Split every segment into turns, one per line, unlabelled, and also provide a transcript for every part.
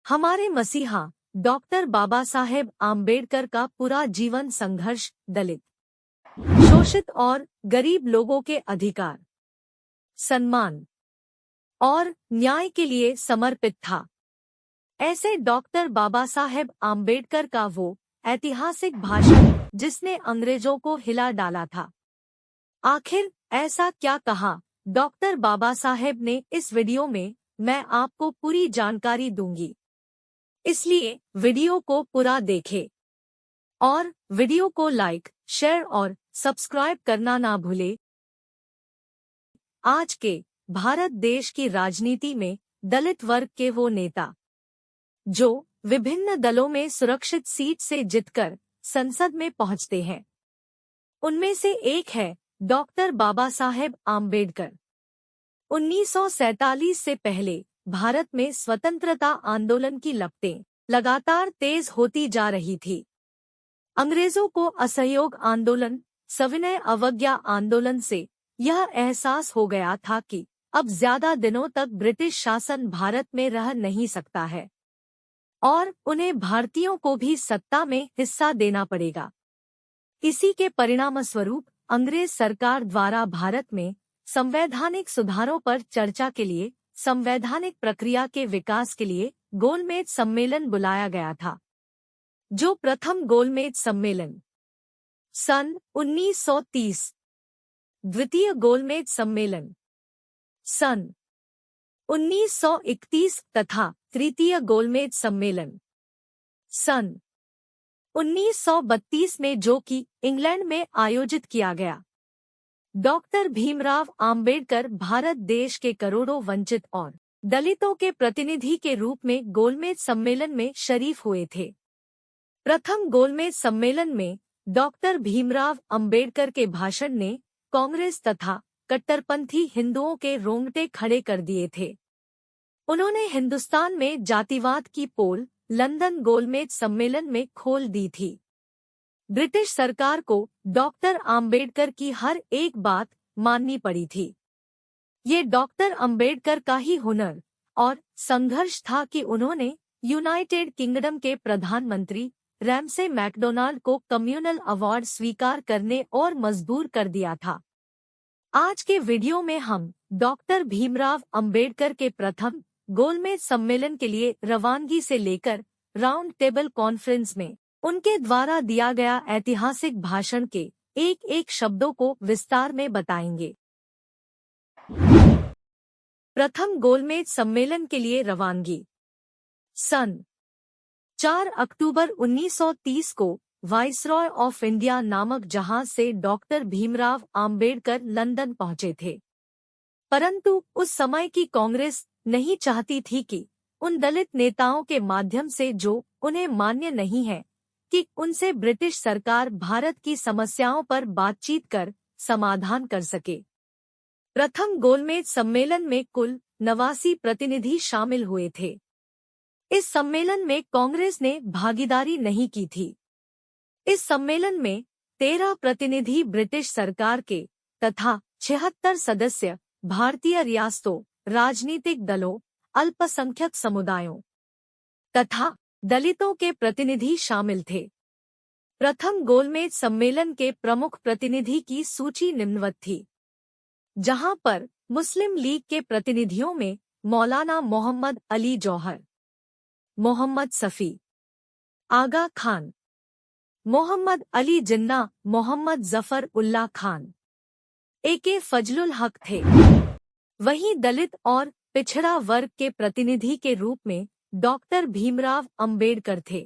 हमारे मसीहा डॉक्टर बाबा साहेब आम्बेडकर का पूरा जीवन संघर्ष, दलित, शोषित और गरीब लोगों के अधिकार, सम्मान और न्याय के लिए समर्पित था। ऐसे डॉक्टर बाबा साहेब आम्बेडकर का वो ऐतिहासिक भाषण जिसने अंग्रेजों को हिला डाला था। आखिर ऐसा क्या कहा डॉक्टर बाबा साहेब ने? इस वीडियो में मैं आपको पूरी जानकारी दूंगी, इसलिए वीडियो को पूरा देखें और वीडियो को लाइक, शेयर और सब्सक्राइब करना ना भूलें। आज के भारत देश की राजनीति में दलित वर्ग के वो नेता जो विभिन्न दलों में सुरक्षित सीट से जीतकर संसद में पहुंचते हैं, उनमें से एक है डॉक्टर बाबा साहेब आम्बेडकर। 1947 से पहले भारत में स्वतंत्रता आंदोलन की लपटें लगातार तेज होती जा रही थी। अंग्रेजों को असहयोग आंदोलन, सविनय अवज्ञा आंदोलन से यह एहसास हो गया था कि अब ज्यादा दिनों तक ब्रिटिश शासन भारत में रह नहीं सकता है और उन्हें भारतीयों को भी सत्ता में हिस्सा देना पड़ेगा। इसी के परिणामस्वरूप अंग्रेज सरकार द्वारा भारत में संवैधानिक सुधारों पर चर्चा के लिए संवैधानिक प्रक्रिया के विकास के लिए गोलमेज सम्मेलन बुलाया गया था, जो प्रथम गोलमेज सम्मेलन सन 1930, द्वितीय गोलमेज सम्मेलन सन 1931 तथा तृतीय गोलमेज सम्मेलन सन 1932 में, जो कि इंग्लैंड में आयोजित किया गया। डॉक्टर भीमराव आम्बेडकर भारत देश के करोड़ों वंचित और दलितों के प्रतिनिधि के रूप में गोलमेज सम्मेलन में शरीफ हुए थे। प्रथम गोलमेज सम्मेलन में डॉक्टर भीमराव आम्बेडकर के भाषण ने कांग्रेस तथा कट्टरपंथी हिंदुओं के रोंगटे खड़े कर दिए थे। उन्होंने हिंदुस्तान में जातिवाद की पोल लंदन गोलमेज सम्मेलन में खोल दी थी। ब्रिटिश सरकार को डॉक्टर आम्बेडकर की हर एक बात माननी पड़ी थी। ये डॉक्टर आम्बेडकर का ही हुनर और संघर्ष था कि उन्होंने यूनाइटेड किंगडम के प्रधानमंत्री रैमसे मैकडोनाल्ड को कम्युनल अवार्ड स्वीकार करने और मजबूर कर दिया था। आज के वीडियो में हम डॉक्टर भीमराव आम्बेडकर के प्रथम गोलमेज सम्मेलन के लिए रवानगी से लेकर राउंड टेबल कॉन्फ्रेंस में उनके द्वारा दिया गया ऐतिहासिक भाषण के एक एक शब्दों को विस्तार में बताएंगे। प्रथम गोलमेज सम्मेलन के लिए रवानगी सन 4 अक्टूबर 1930 को वाइसरॉय ऑफ इंडिया नामक जहाज से डॉक्टर भीमराव आम्बेडकर लंदन पहुंचे थे। परंतु उस समय की कांग्रेस नहीं चाहती थी कि उन दलित नेताओं के माध्यम से जो उन्हें मान्य नहीं है कि उनसे ब्रिटिश सरकार भारत की समस्याओं पर बातचीत कर समाधान कर सके। प्रथम गोलमेज सम्मेलन में कुल 89 प्रतिनिधि शामिल हुए थे। इस सम्मेलन में कांग्रेस ने भागीदारी नहीं की थी। इस सम्मेलन में 13 प्रतिनिधि ब्रिटिश सरकार के तथा 76 सदस्य भारतीय रियासतों, राजनीतिक दलों, अल्पसंख्यक समुदायों तथा दलितों के प्रतिनिधि शामिल थे। प्रथम गोलमेज सम्मेलन के प्रमुख प्रतिनिधि की सूची निम्नवत थी, जहां पर मुस्लिम लीग के प्रतिनिधियों में मौलाना मोहम्मद अली जौहर, मोहम्मद सफ़ी, आगा खान, मोहम्मद अली जिन्ना, मोहम्मद जफर उल्लाह खान, ए.के. फजलुल हक थे। वहीं दलित और पिछड़ा वर्ग के प्रतिनिधि के रूप में डॉक्टर भीमराव आम्बेडकर थे।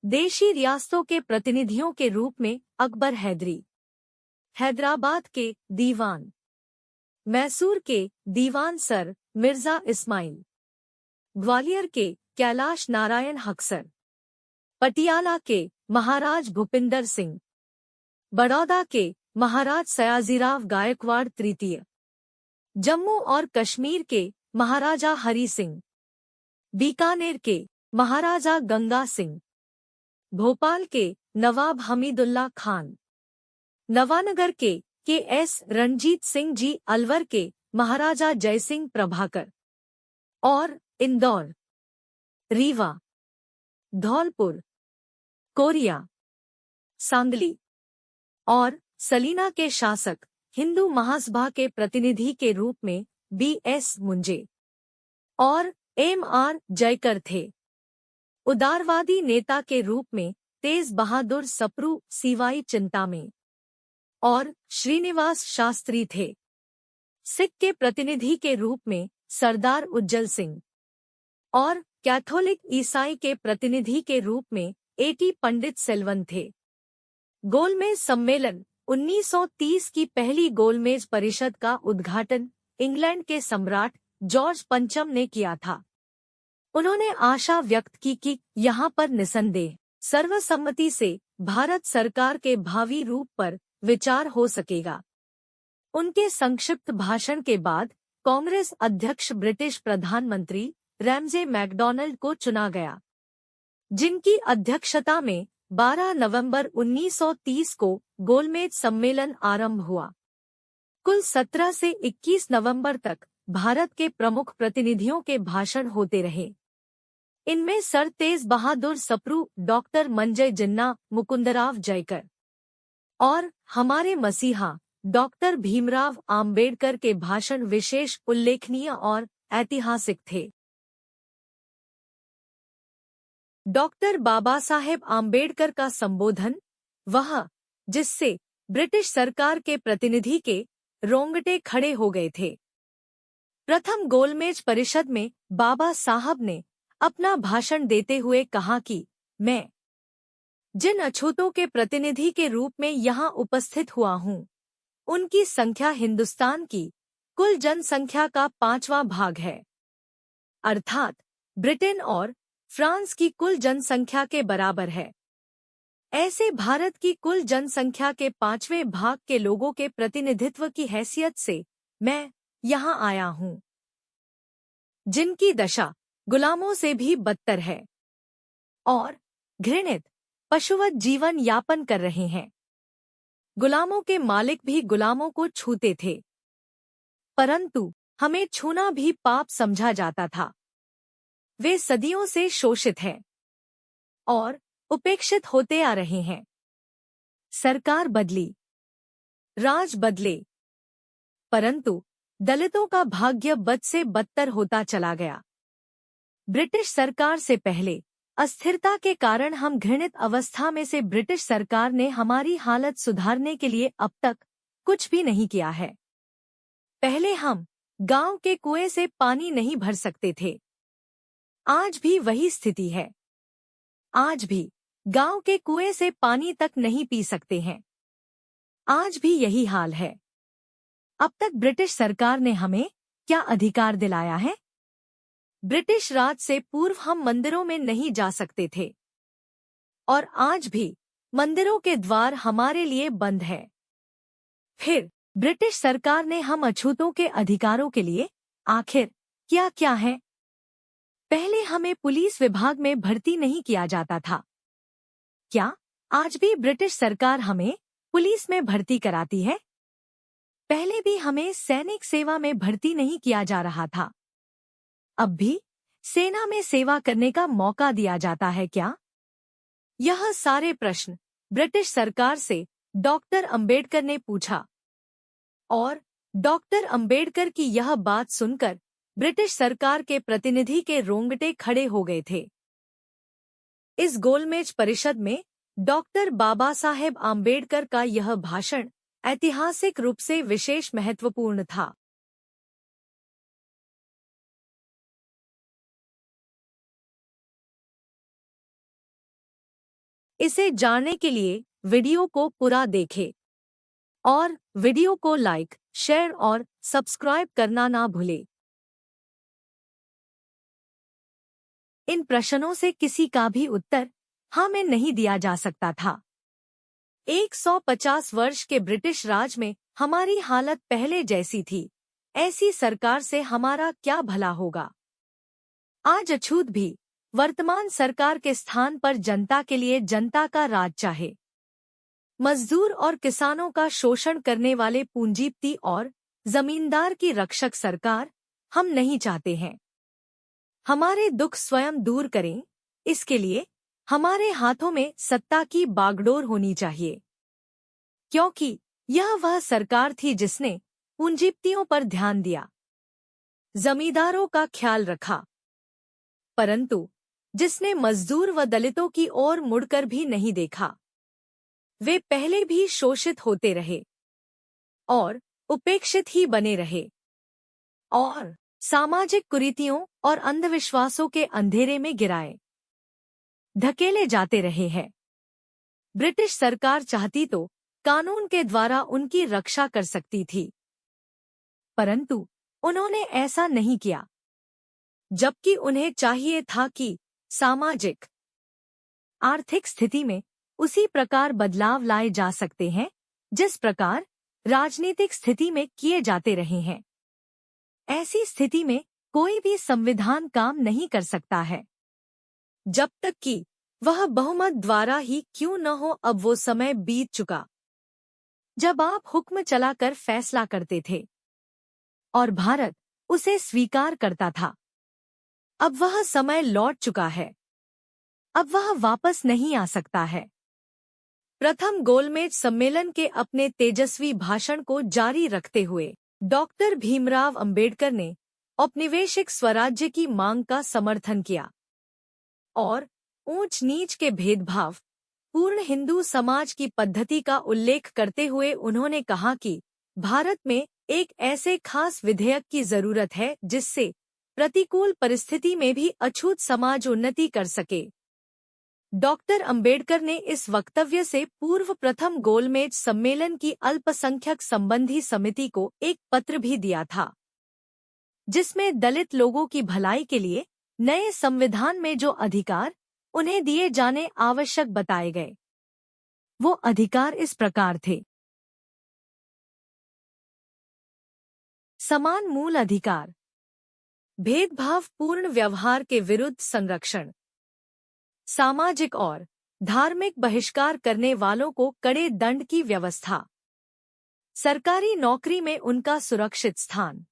देशी रियासतों के प्रतिनिधियों के रूप में अकबर हैदरी, हैदराबाद के दीवान, मैसूर के दीवान सर मिर्जा इस्माइल, ग्वालियर के कैलाश नारायण हक्सर, पटियाला के महाराज भूपिंदर सिंह, बड़ौदा के महाराज सयाजीराव गायकवाड़ तृतीय, जम्मू और कश्मीर के महाराजा हरि सिंह, बीकानेर के महाराजा गंगा सिंह, भोपाल के नवाब हमीदुल्ला खान, नवानगर के एस रणजीत सिंह जी, अलवर के महाराजा जयसिंह प्रभाकर और इंदौर रीवा, धौलपुर, कोरिया, सांगली और सलीना के शासक हिंदू महासभा के प्रतिनिधि के रूप में B.S. मुंजे और M.R. जयकर थे। उदारवादी नेता के रूप में तेज बहादुर सप्रू सीवाई चिंतामणि और श्रीनिवास शास्त्री थे। सिख के प्रतिनिधि के रूप में सरदार उज्जल सिंह और कैथोलिक ईसाई के प्रतिनिधि के रूप में A.T. पंडित सेल्वन थे। गोलमेज सम्मेलन 1930 की पहली गोलमेज परिषद का उद्घाटन इंग्लैंड के सम्राट जॉर्ज पंचम ने किया था। उन्होंने आशा व्यक्त की कि यहाँ पर निसंदेह सर्वसम्मति से भारत सरकार के भावी रूप पर विचार हो सकेगा। उनके संक्षिप्त भाषण के बाद कांग्रेस अध्यक्ष ब्रिटिश प्रधानमंत्री रैमजे मैकडॉनल्ड को चुना गया, जिनकी अध्यक्षता में 12 नवंबर 1930 को गोलमेज सम्मेलन आरंभ हुआ। कुल 17 से 21 नवंबर तक भारत के प्रमुख प्रतिनिधियों के भाषण होते रहे। इनमें सर तेज बहादुर सप्रू, डॉक्टर मंजय जिन्ना, मुकुंदराव जयकर और हमारे मसीहा डॉक्टर भीमराव आम्बेडकर के भाषण विशेष उल्लेखनीय और ऐतिहासिक थे। डॉक्टर बाबा साहेब आम्बेडकर का संबोधन, वह जिससे ब्रिटिश सरकार के प्रतिनिधि के रोंगटे खड़े हो गए थे। प्रथम गोलमेज परिषद में बाबा साहब ने अपना भाषण देते हुए कहा कि मैं जिन अछूतों के प्रतिनिधि के रूप में यहाँ उपस्थित हुआ हूँ, उनकी संख्या हिंदुस्तान की कुल जनसंख्या का 5वां भाग है, अर्थात ब्रिटेन और फ्रांस की कुल जनसंख्या के बराबर है। ऐसे भारत की कुल जनसंख्या के 5वें भाग के लोगों के प्रतिनिधित्व की हैसियत से मैं यहाँ आया हूँ, जिनकी दशा गुलामों से भी बदतर है और घृणित पशुवत जीवन यापन कर रहे हैं। गुलामों के मालिक भी गुलामों को छूते थे, परंतु हमें छूना भी पाप समझा जाता था। वे सदियों से शोषित हैं और उपेक्षित होते आ रहे हैं। सरकार बदली, राज बदले, परंतु दलितों का भाग्य बद से बदतर होता चला गया। ब्रिटिश सरकार से पहले अस्थिरता के कारण हम घृणित अवस्था में से ब्रिटिश सरकार ने हमारी हालत सुधारने के लिए अब तक कुछ भी नहीं किया है। पहले हम गांव के कुएं से पानी नहीं भर सकते थे, आज भी वही स्थिति है। आज भी गांव के कुएं से पानी तक नहीं पी सकते हैं, आज भी यही हाल है। अब तक ब्रिटिश सरकार ने हमें क्या अधिकार दिलाया है? ब्रिटिश राज से पूर्व हम मंदिरों में नहीं जा सकते थे और आज भी मंदिरों के द्वार हमारे लिए बंद है। फिर ब्रिटिश सरकार ने हम अछूतों के अधिकारों के लिए आखिर क्या क्या है? पहले हमें पुलिस विभाग में भर्ती नहीं किया जाता था। क्या आज भी ब्रिटिश सरकार हमें पुलिस में भर्ती कराती है? पहले भी हमें सैनिक सेवा में भर्ती नहीं किया जा रहा था। अब भी सेना में सेवा करने का मौका दिया जाता है क्या? यह सारे प्रश्न ब्रिटिश सरकार से डॉक्टर अंबेडकर ने पूछा और डॉक्टर अंबेडकर की यह बात सुनकर ब्रिटिश सरकार के प्रतिनिधि के रोंगटे खड़े हो गए थे। इस गोलमेज परिषद में डॉक्टर बाबा साहेब आम्बेडकर का यह भाषण ऐतिहासिक रूप से विशेष महत्वपूर्ण था। इसे जानने के लिए वीडियो को पूरा देखें और वीडियो को लाइक, शेयर और सब्सक्राइब करना ना भूलें। इन प्रश्नों से किसी का भी उत्तर हमें नहीं दिया जा सकता था। 150 वर्ष के ब्रिटिश राज में हमारी हालत पहले जैसी थी, ऐसी सरकार से हमारा क्या भला होगा? आज अछूत भी वर्तमान सरकार के स्थान पर जनता के लिए जनता का राज चाहे। मजदूर और किसानों का शोषण करने वाले पूंजीपति और जमींदार की रक्षक सरकार हम नहीं चाहते हैं। हमारे दुख स्वयं दूर करें, इसके लिए हमारे हाथों में सत्ता की बागडोर होनी चाहिए, क्योंकि यह वह सरकार थी जिसने पूंजीपतियों पर ध्यान दिया, जमींदारों का ख्याल रखा, परंतु जिसने मजदूर व दलितों की ओर मुड़कर भी नहीं देखा। वे पहले भी शोषित होते रहे और उपेक्षित ही बने रहे और सामाजिक कुरीतियों और अंधविश्वासों के अंधेरे में गिराए धकेले जाते रहे हैं। ब्रिटिश सरकार चाहती तो कानून के द्वारा उनकी रक्षा कर सकती थी, परंतु उन्होंने ऐसा नहीं किया, जबकि उन्हें चाहिए था कि सामाजिक आर्थिक स्थिति में उसी प्रकार बदलाव लाए जा सकते हैं जिस प्रकार राजनीतिक स्थिति में किए जाते रहे हैं। ऐसी स्थिति में कोई भी संविधान काम नहीं कर सकता है जब तक कि वह बहुमत द्वारा ही क्यों न हो। अब वो समय बीत चुका जब आप हुक्म चलाकर फैसला करते थे और भारत उसे स्वीकार करता था। अब वह समय लौट चुका है, अब वह वापस नहीं आ सकता है। प्रथम गोलमेज सम्मेलन के अपने तेजस्वी भाषण को जारी रखते हुए डॉक्टर भीमराव अंबेडकर ने औपनिवेशिक स्वराज्य की मांग का समर्थन किया और ऊंच नीच के भेदभाव पूर्ण हिंदू समाज की पद्धति का उल्लेख करते हुए उन्होंने कहा कि भारत में एक ऐसे खास विधेयक की जरूरत है जिससे प्रतिकूल परिस्थिति में भी अछूत समाज उन्नति कर सके। डॉक्टर अंबेडकर ने इस वक्तव्य से पूर्व प्रथम गोलमेज सम्मेलन की अल्पसंख्यक संबंधी समिति को एक पत्र भी दिया था, जिसमें दलित लोगों की भलाई के लिए नए संविधान में जो अधिकार उन्हें दिए जाने आवश्यक बताए गए। वो अधिकार इस प्रकार थे: समान मूल अधिकार, भेदभाव पूर्ण व्यवहार के विरुद्ध संरक्षण, सामाजिक और धार्मिक बहिष्कार करने वालों को कड़े दंड की व्यवस्था, सरकारी नौकरी में उनका सुरक्षित स्थान,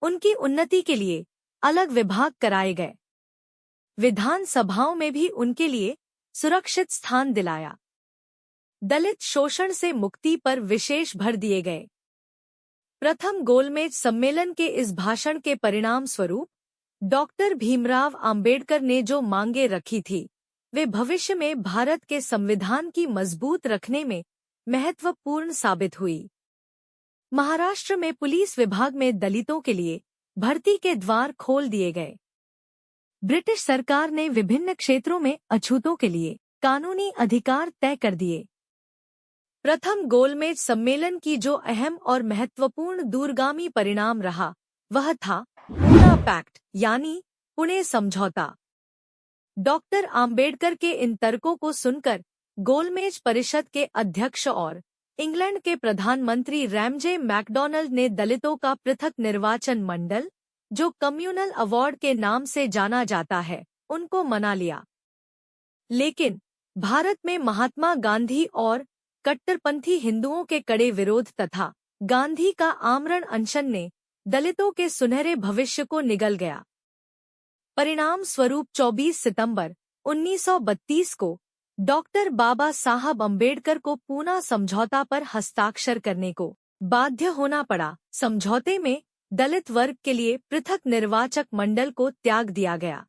उनकी उन्नति के लिए अलग विभाग कराए गए, विधान सभाओं में भी उनके लिए सुरक्षित स्थान दिलाया, दलित शोषण से मुक्ति पर विशेष भर दिए गए। प्रथम गोलमेज सम्मेलन के इस भाषण के परिणाम स्वरूप डॉक्टर भीमराव अंबेडकर ने जो मांगे रखी थी वे भविष्य में भारत के संविधान की मजबूत रखने में महत्वपूर्ण साबित हुई। महाराष्ट्र में पुलिस विभाग में दलितों के लिए भर्ती के द्वार खोल दिए गए। ब्रिटिश सरकार ने विभिन्न क्षेत्रों में अछूतों के लिए कानूनी अधिकार तय कर दिए। प्रथम गोलमेज सम्मेलन की जो अहम और महत्वपूर्ण दूरगामी परिणाम रहा वह था पूना पैक्ट यानी पुणे समझौता। डॉक्टर आम्बेडकर के इन तर्कों को सुनकर गोलमेज परिषद के अध्यक्ष और इंग्लैंड के प्रधानमंत्री रैमजे मैकडॉनल्ड ने दलितों का पृथक निर्वाचन मंडल, जो कम्युनल अवार्ड के नाम से जाना जाता है, उनको मना लिया। लेकिन भारत में महात्मा गांधी और कट्टरपंथी हिंदुओं के कड़े विरोध तथा गांधी का आमरण अनशन ने दलितों के सुनहरे भविष्य को निगल गया। परिणाम स्वरूप 24 सितंबर 1932 को डॉक्टर बाबा साहब अंबेडकर को पूना समझौता पर हस्ताक्षर करने को बाध्य होना पड़ा। समझौते में दलित वर्ग के लिए पृथक निर्वाचक मंडल को त्याग दिया गया,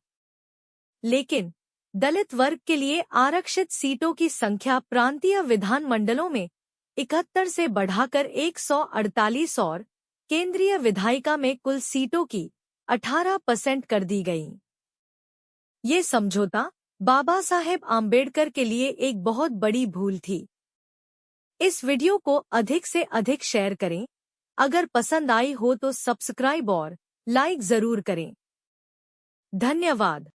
लेकिन दलित वर्ग के लिए आरक्षित सीटों की संख्या प्रांतीय विधान मंडलों में 71 से बढ़ाकर 148 और केंद्रीय विधायिका में कुल सीटों की 18% कर दी गई। ये समझौता बाबा साहेब आम्बेडकर के लिए एक बहुत बड़ी भूल थी। इस वीडियो को अधिक से अधिक शेयर करें। अगर पसंद आई हो तो सब्सक्राइब और लाइक जरूर करें। धन्यवाद।